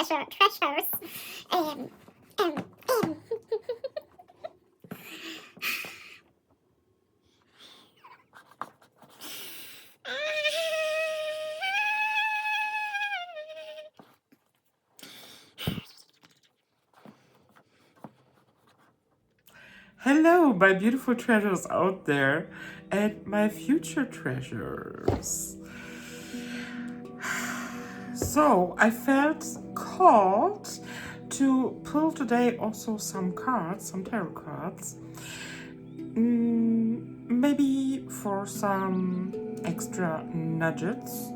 treasures. Hello, my beautiful treasures out there and my future treasures. So I felt called to pull today also some cards, some tarot cards. Maybe for some extra nudges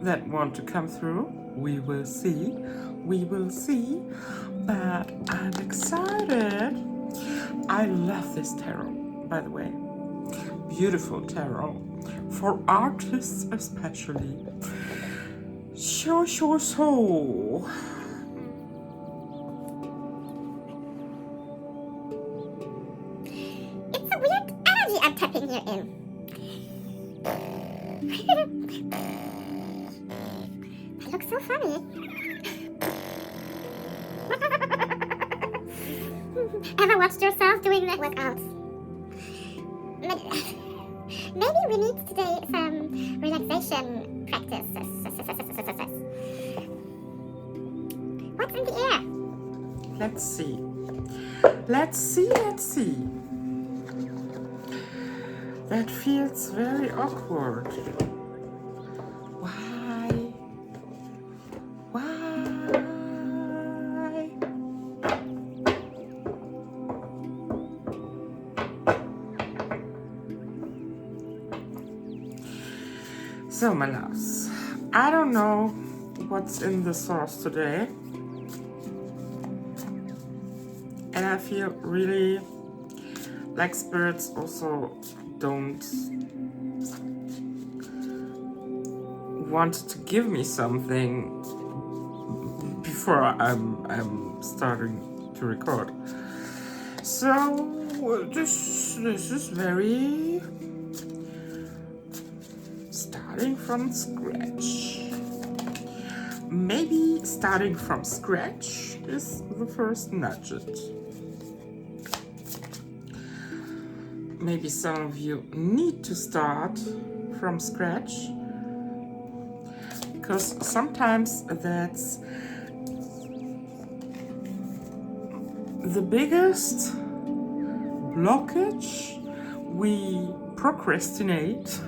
that want to come through. We will see. But I'm excited. I love this tarot, by the way. Beautiful tarot. For artists especially. So. It's a weird energy I'm tapping here in. That looks so funny. Ever watched yourself doing that workouts? Maybe we need today some relaxation practices. What's in the air? Let's see. That feels very awkward. Why? So, my loves, I don't know what's in the sauce today. And I feel really like spirits also don't want to give me something before I'm starting to record. So this is very starting from scratch. Maybe starting from scratch is the first nudge. Maybe some of you need to start from scratch, because sometimes that's the biggest blockage. We procrastinate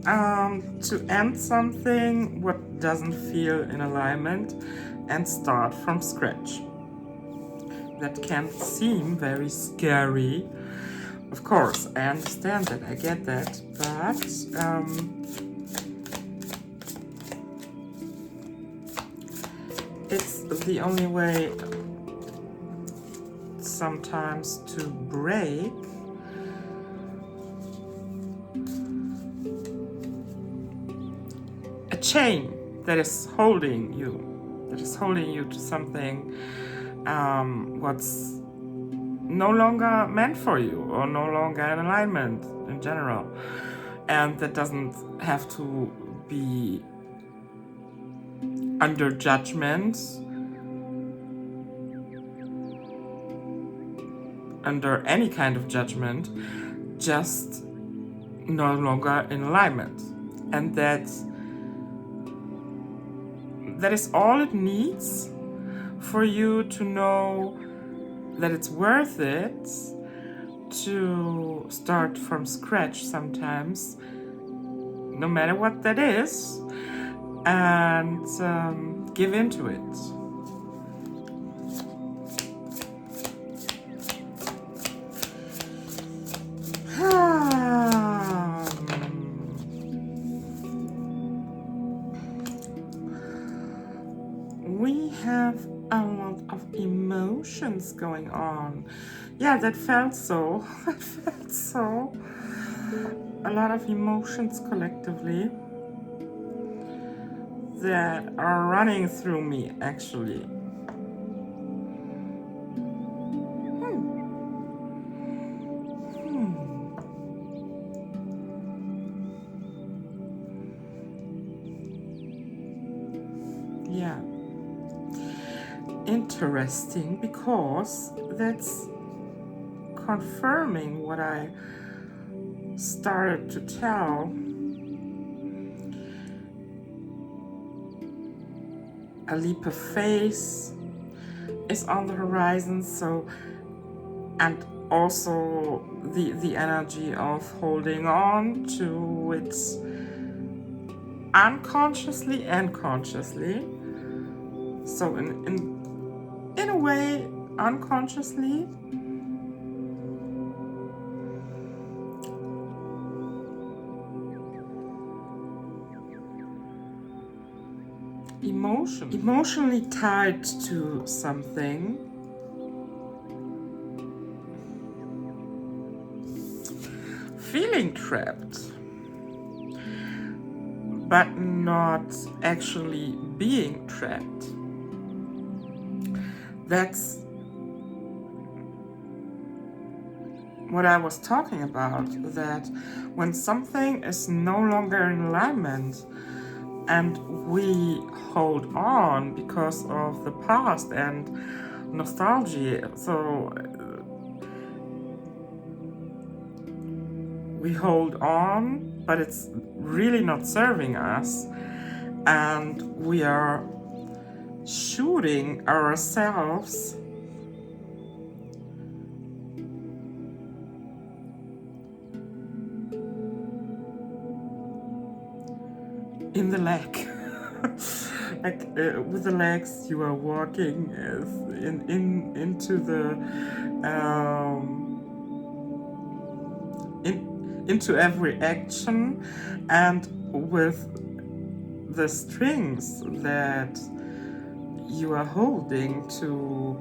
to end something what doesn't feel in alignment and start from scratch. That can seem very scary. Of course, I understand that, I get that, but it's the only way sometimes to break a chain that is holding you to something what's no longer meant for you or no longer in alignment in general. And that doesn't have to be under judgment, under any kind of judgment, just no longer in alignment. And that is all it needs for you to know that it's worth it to start from scratch sometimes, no matter what that is, and give into it. We have a lot of emotions going on. Yeah, that felt so. A lot of emotions collectively that are running through me, actually. interesting because that's confirming what I started to tell. A leap of faith is on the horizon, so, and also the energy of holding on to it unconsciously and consciously. So in a way, unconsciously, emotionally tied to something, feeling trapped, but not actually being trapped. That's what I was talking about, that when something is no longer in alignment and we hold on because of the past and nostalgia, so we hold on, but it's really not serving us, and we are shooting ourselves in the leg. Like with the legs, you are walking into the into every action, and with the strings that you are holding to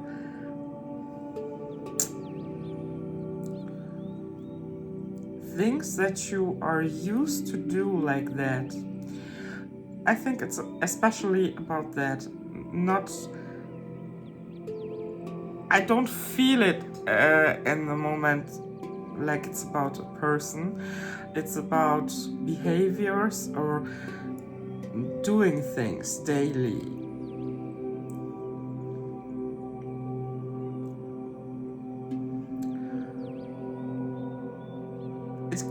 things that you are used to do like that. I think it's especially about that. I don't feel it in the moment like it's about a person. It's about behaviors or doing things daily. It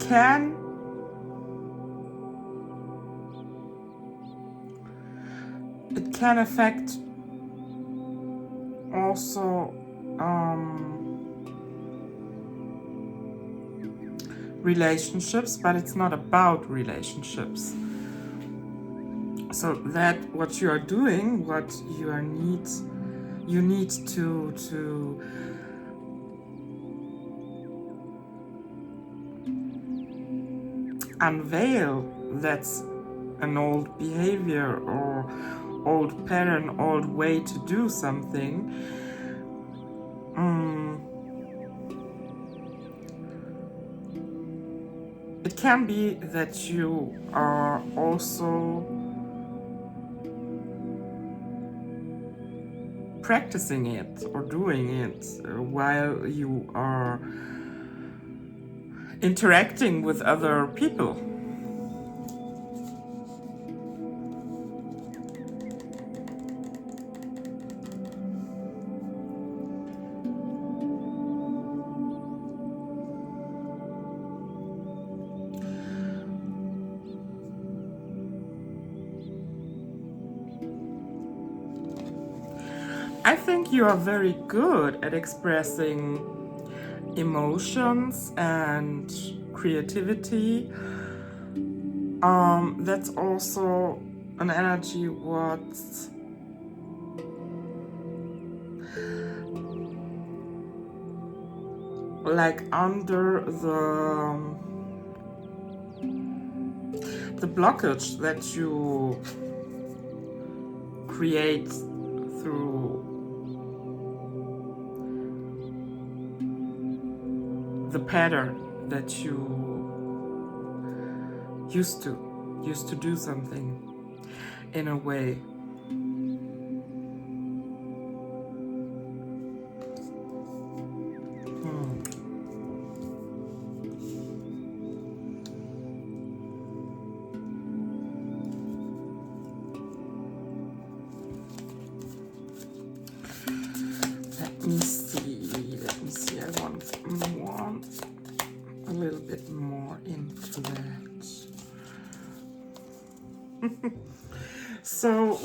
can affect also relationships, but it's not about relationships. So that what you are doing, what you need to unveil that's an old behavior or old pattern, old way to do something. It can be that you are also practicing it or doing it while you are interacting with other people. I think you are very good at expressing emotions and creativity. That's also an energy what's like under the blockage that you create through the pattern that you used to do something in a way.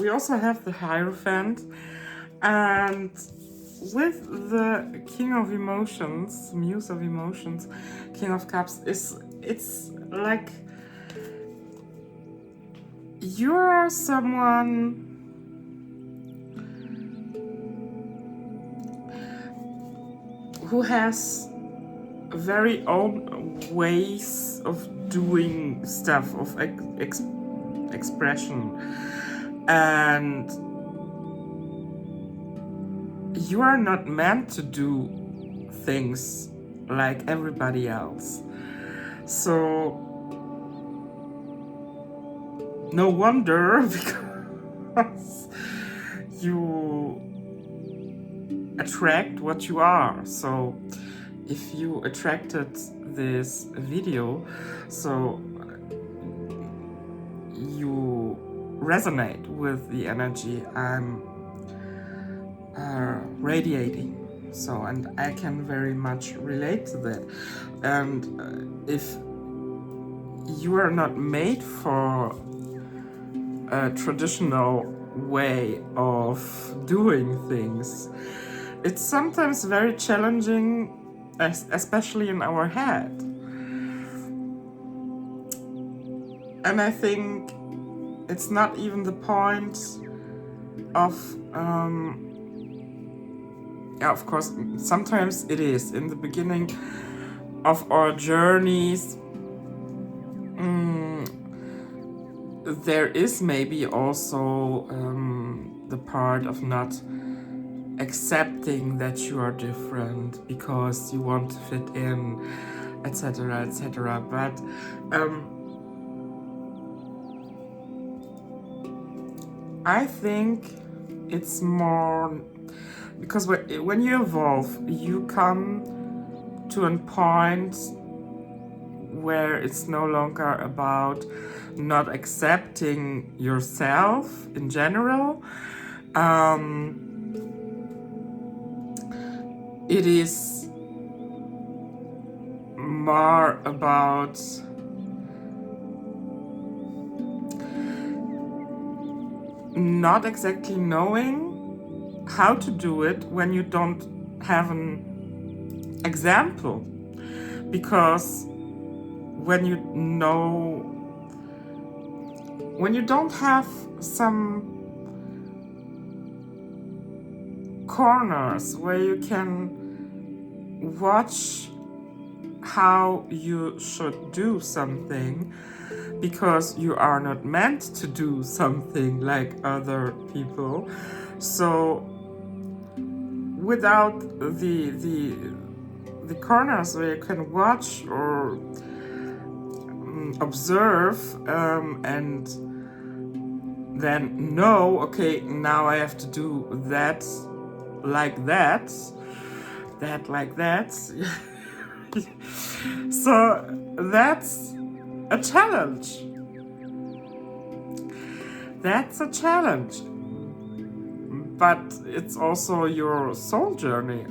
we also have the Hierophant, and with the King of Emotions, Muse of Emotions, King of Cups, it's like you're someone who has very own ways of doing stuff, of expression, and you are not meant to do things like everybody else. So no wonder, because you attract what you are. So if you attracted this video, so you resonate with the energy I'm radiating. So, and I can very much relate to that. And if you are not made for a traditional way of doing things, it's sometimes very challenging, especially in our head. And I think it's not even the point of yeah, of course, sometimes it is in the beginning of our journeys. There is maybe also the part of not accepting that you are different because you want to fit in, etc., etc. But I think it's more because when you evolve, you come to a point where it's no longer about not accepting yourself in general. It is more about not exactly knowing how to do it when you don't have an example. Because when you don't have some corners where you can watch how you should do something, because you are not meant to do something like other people. So without the corners where you can watch or observe and then know, okay, now I have to do that like that like that. So that's a challenge. That's a challenge. But it's also your soul journey.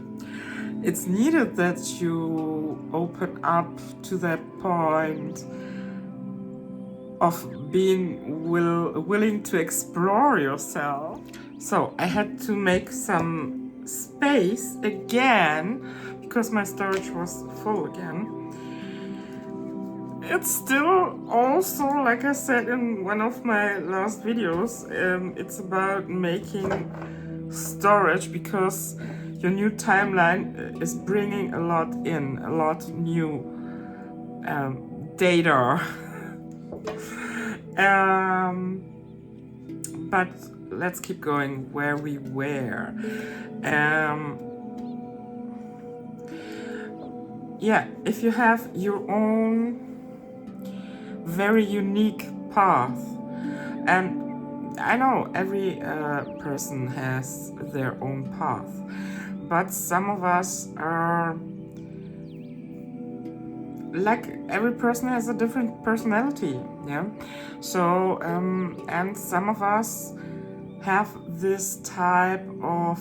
It's needed that you open up to that point of being willing to explore yourself. So I had to make some space again because my storage was full again. It's still also, like I said in one of my last videos, it's about making storage, because your new timeline is bringing a lot in, a lot new data. But let's keep going where we were. Yeah, if you have your own very unique path, and I know every person has their own path, but some of us are like, every person has a different personality, yeah. So and some of us have this type of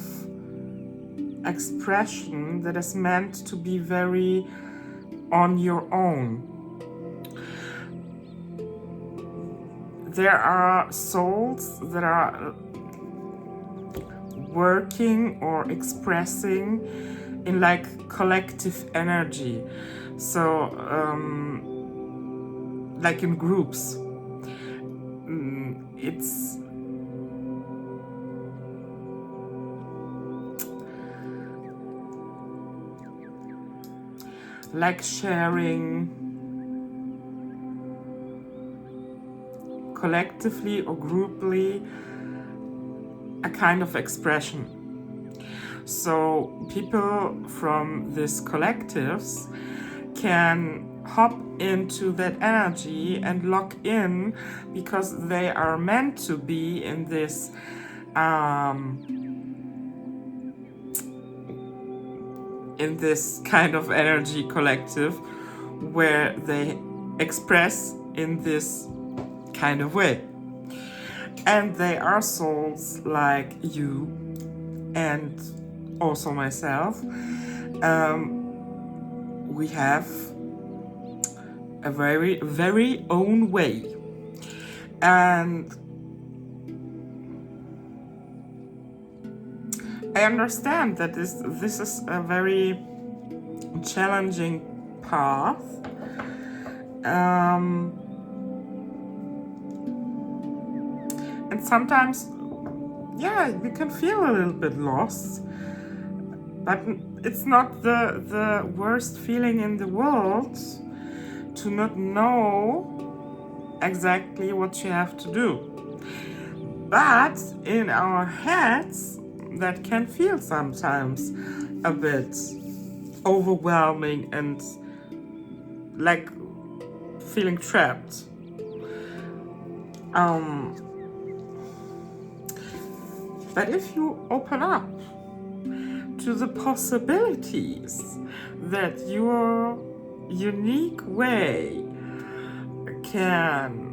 expression that is meant to be very on your own. there are souls that are working or expressing in like collective energy, so like in groups. It's like sharing collectively or grouply a kind of expression. So people from these collectives can hop into that energy and lock in, because they are meant to be in this kind of energy collective where they express in this kind of way. And they are souls like you and also myself. We have a very own way, and I understand that this is a very challenging path, and sometimes, yeah, you can feel a little bit lost, but it's not the worst feeling in the world to not know exactly what you have to do. But in our heads, that can feel sometimes a bit overwhelming and like feeling trapped. But if you open up to the possibilities that your unique way can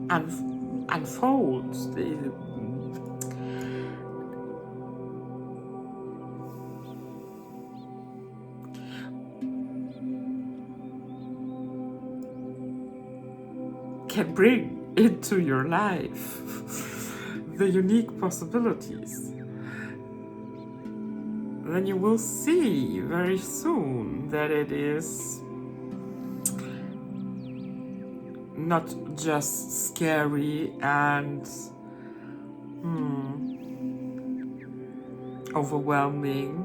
unfold, can bring into your life the unique possibilities, then you will see very soon that it is not just scary and overwhelming,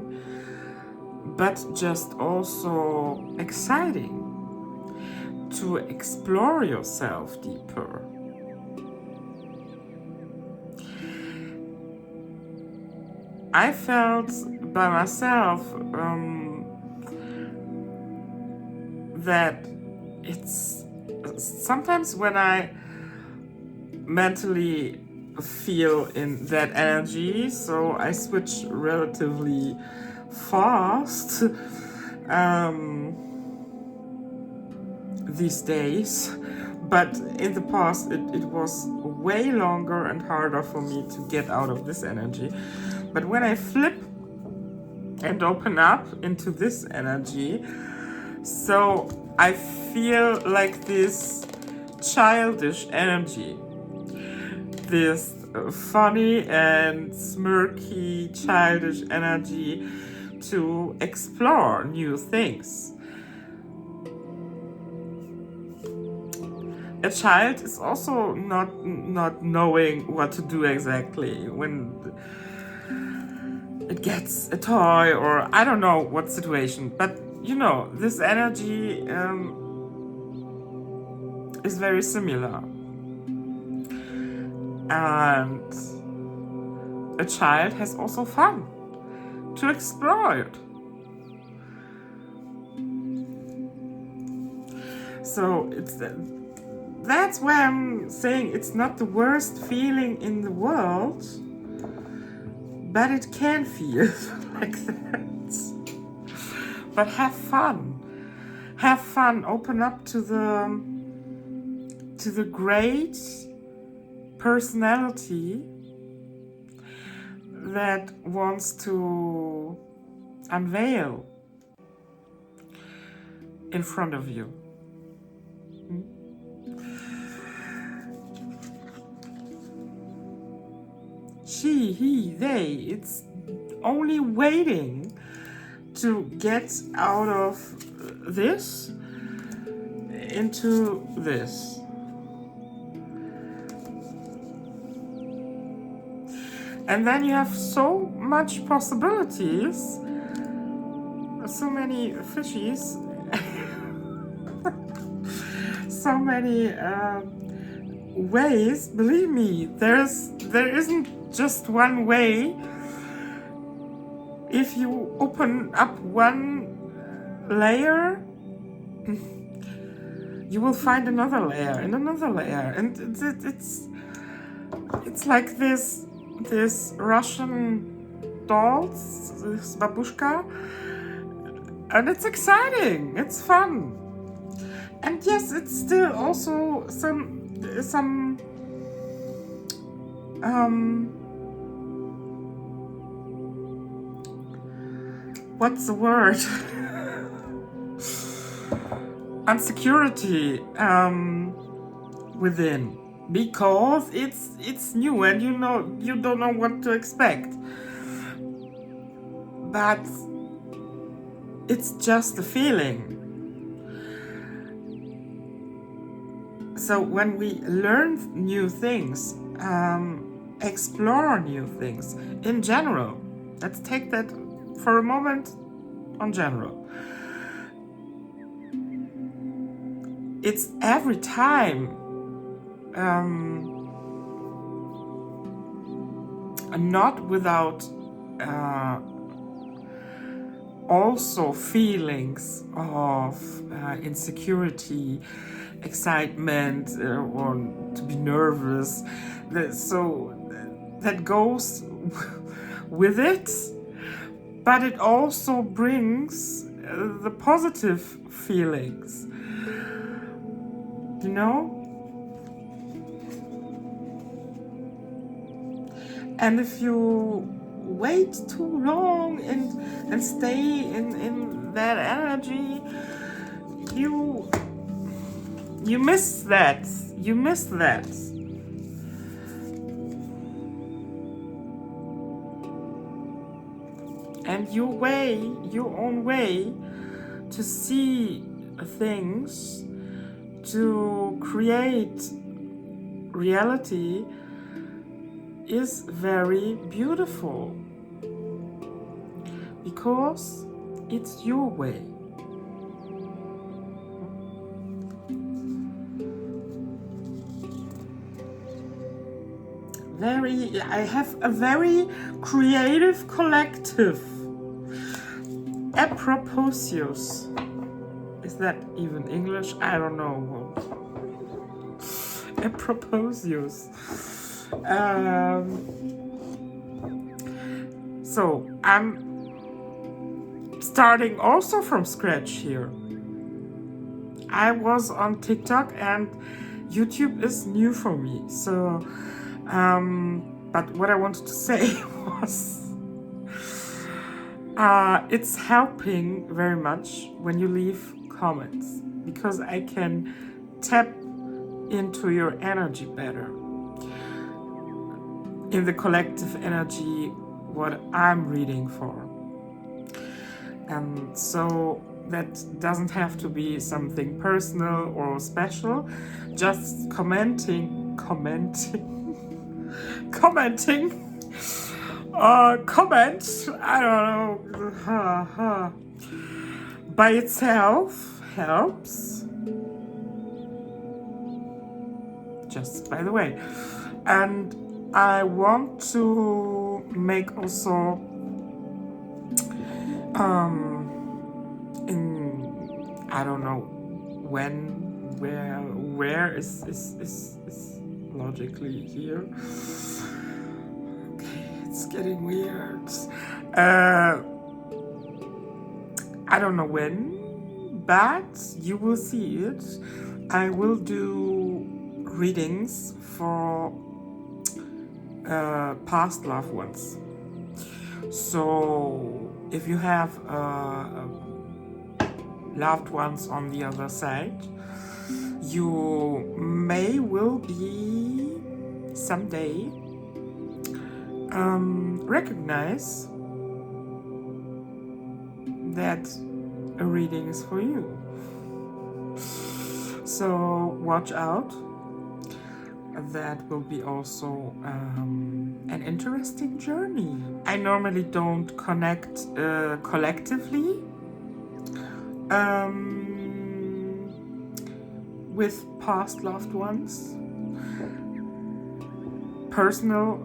but just also exciting to explore yourself deeper. I felt by myself that it's sometimes when I mentally feel in that energy, so I switch relatively fast these days, but in the past it was way longer and harder for me to get out of this energy. But when I flip and open up into this energy, so I feel like this childish energy, this funny and smirky childish energy to explore new things. A child is also not knowing what to do exactly when it gets a toy, or I don't know what situation, but you know, this energy is very similar. And a child has also fun to explore it. So that's why I'm saying it's not the worst feeling in the world, but it can feel like that. But have fun. Have fun. Open up to the great personality that wants to unveil in front of you. she, he, they. It's only waiting to get out of this into this. And then you have so much possibilities, so many fishies, so many ways. Believe me, there isn't just one way. If you open up one layer, you will find another layer and another layer, and it's like this Russian dolls, this babushka, and it's exciting, it's fun. And yes, it's still also some what's the word? Insecurity within, because it's new and you don't know what to expect. But it's just a feeling. So when we learn new things, explore new things in general, let's take that for a moment on general. It's every time not without also feelings of insecurity, excitement, or to be nervous. So that goes with it, but it also brings the positive feelings. You know? And if you wait too long and stay in that energy, you miss that. You miss that. And your own way to see things, to create reality, is very beautiful, because it's your way. I have a very creative collective. Apropos. Is that even English? I don't know. Apropos. So I'm starting also from scratch here. I was on TikTok and YouTube is new for me. So, but what I wanted to say was, it's helping very much when you leave comments, because I can tap into your energy better, in the collective energy, what I'm reading for. And so that doesn't have to be something personal or special, just commenting, comment, I don't know, by itself helps, just by the way. And I want to make also in, I don't know when, where is logically here. Okay, it's getting weird. I don't know when, but you will see it. I will do readings for past loved ones. So if you have loved ones on the other side, you will be someday recognize that a reading is for you. So watch out. That will be also an interesting journey. I normally don't connect collectively with past loved ones. Personal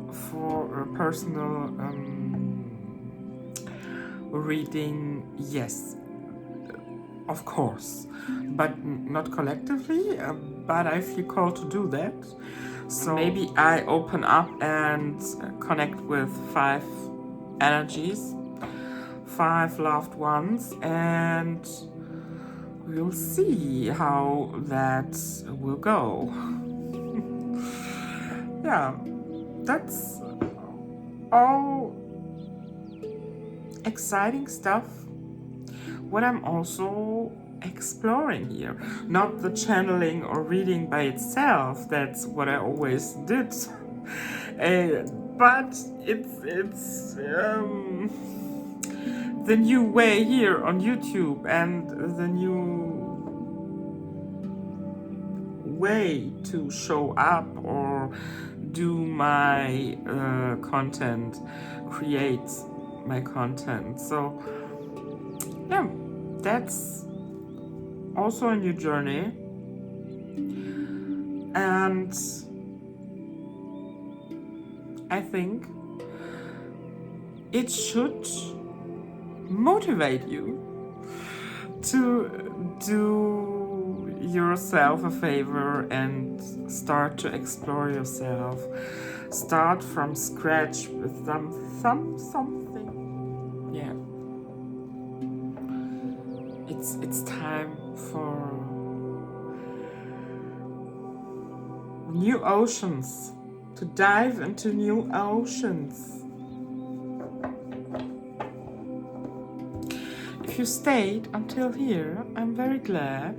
reading, yes, of course, but not collectively. But I feel called to do that. So maybe I open up and connect with 5 energies, 5 loved ones, and we'll see how that will go. Yeah, that's all exciting stuff. What I'm also exploring here, not the channeling or reading by itself, that's what I always did, but it's the new way here on YouTube and the new way to show up or do my content, create my content. So yeah, that's also a new journey, and I think it should motivate you to do yourself a favor and start to explore yourself. Start from scratch with something. Yeah. It's time for new oceans, to dive into new oceans. If you stayed until here, I'm very glad.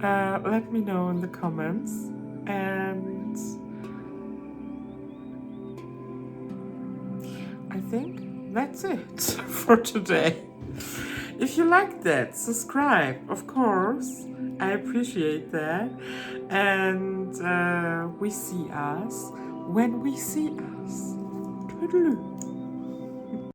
Let me know in the comments, and I think that's it for today. If you like that, subscribe, of course. I appreciate that. And we see us when we see us. Toodaloo.